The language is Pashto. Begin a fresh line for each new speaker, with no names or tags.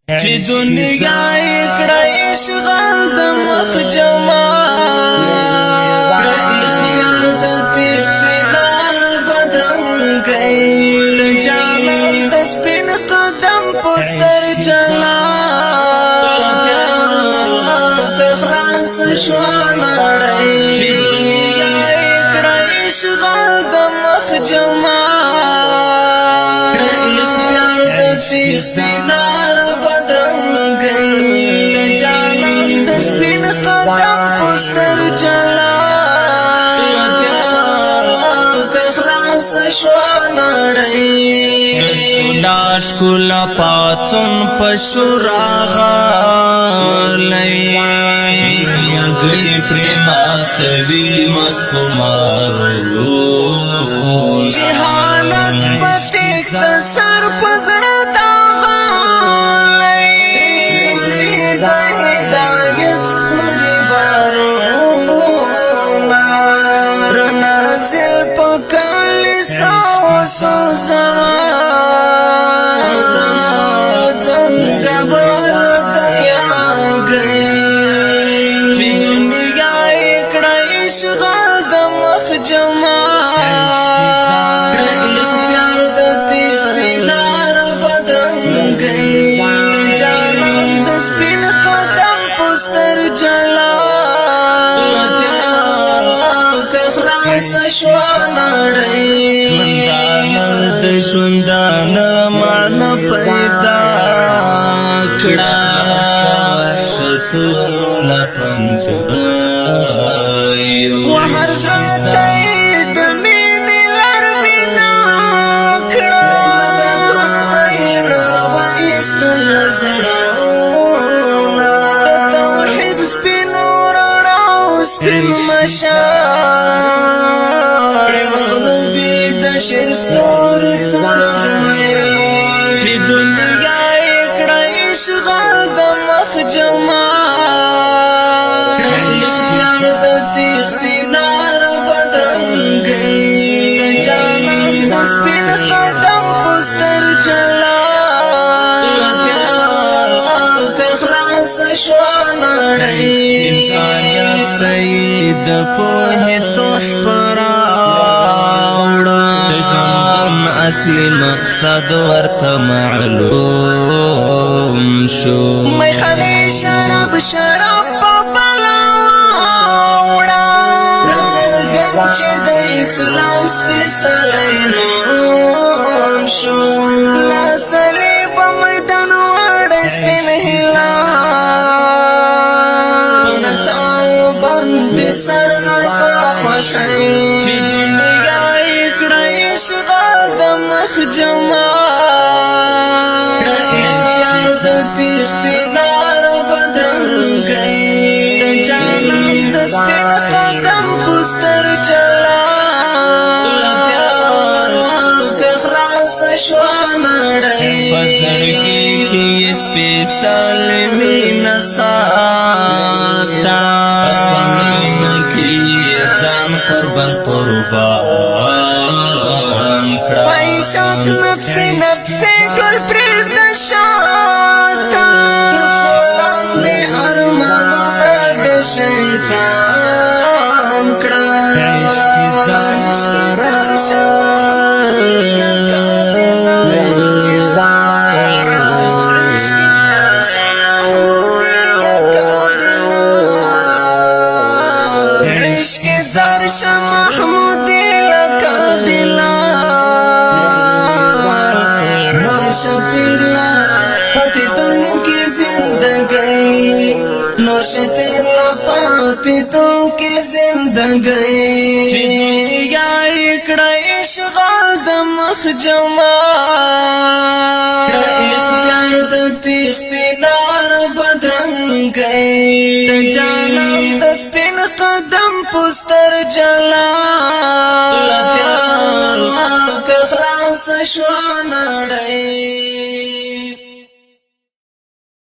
چې دنیا کړه اشغال د مخ جمال خیال د تختلار بدرنګ د جانان د سپین قدم پستر چلا تخلاص شو نړۍ چې دنیا کړه اشغال د مخ جمال خیال د تختلار قدم پستر چلا کخلاص شو نړۍ لاش کولا پاتون پشوراغا لئی یګي پریمات وی مسکمارو جهالت پتیک سر پزړه داغا لئی ژوندان معنا پیدا کړه شتون پنځه وهر ځای د مینې لار بنا کړه مېنه وایستل زړونه توحید سپین راو سپین مشا شفتور چې دنیا کړه اشغال د مخ جمال خیال د تختلار بدرنګ جانان د سپین قدم پستر چلا کخلاص شو نړۍ انسانیت د پوهې تحفه اصلی مقصد ورته معلوم شو میخانه شراب بابلا وړا نظرګن چې د اسلام سپیڅلی نوم شو لاسلی په میدان وړه سپین هلال نڅاو باندې سر په خوښۍ جمال خیال د تختلار بدرنګ د جانان د سپین قدم پستر چلا کخلاص شو نړۍ پزړګي کې سپېڅلې مینه ساته پزړګي کې ځان قربان شاس نفس ټول پر د شاته باندې ارمان د شیطان کړه عشق ځان محمود لکابلا شتیلا پتی تم کی زندگی نو شتیلا پتی تم کی زندگی چیا اکڑا اشغال د مخ جمال اختیار د تختلار بدرنګ د جانان د سپین قدم پستر جلا کخلاص شو نړۍ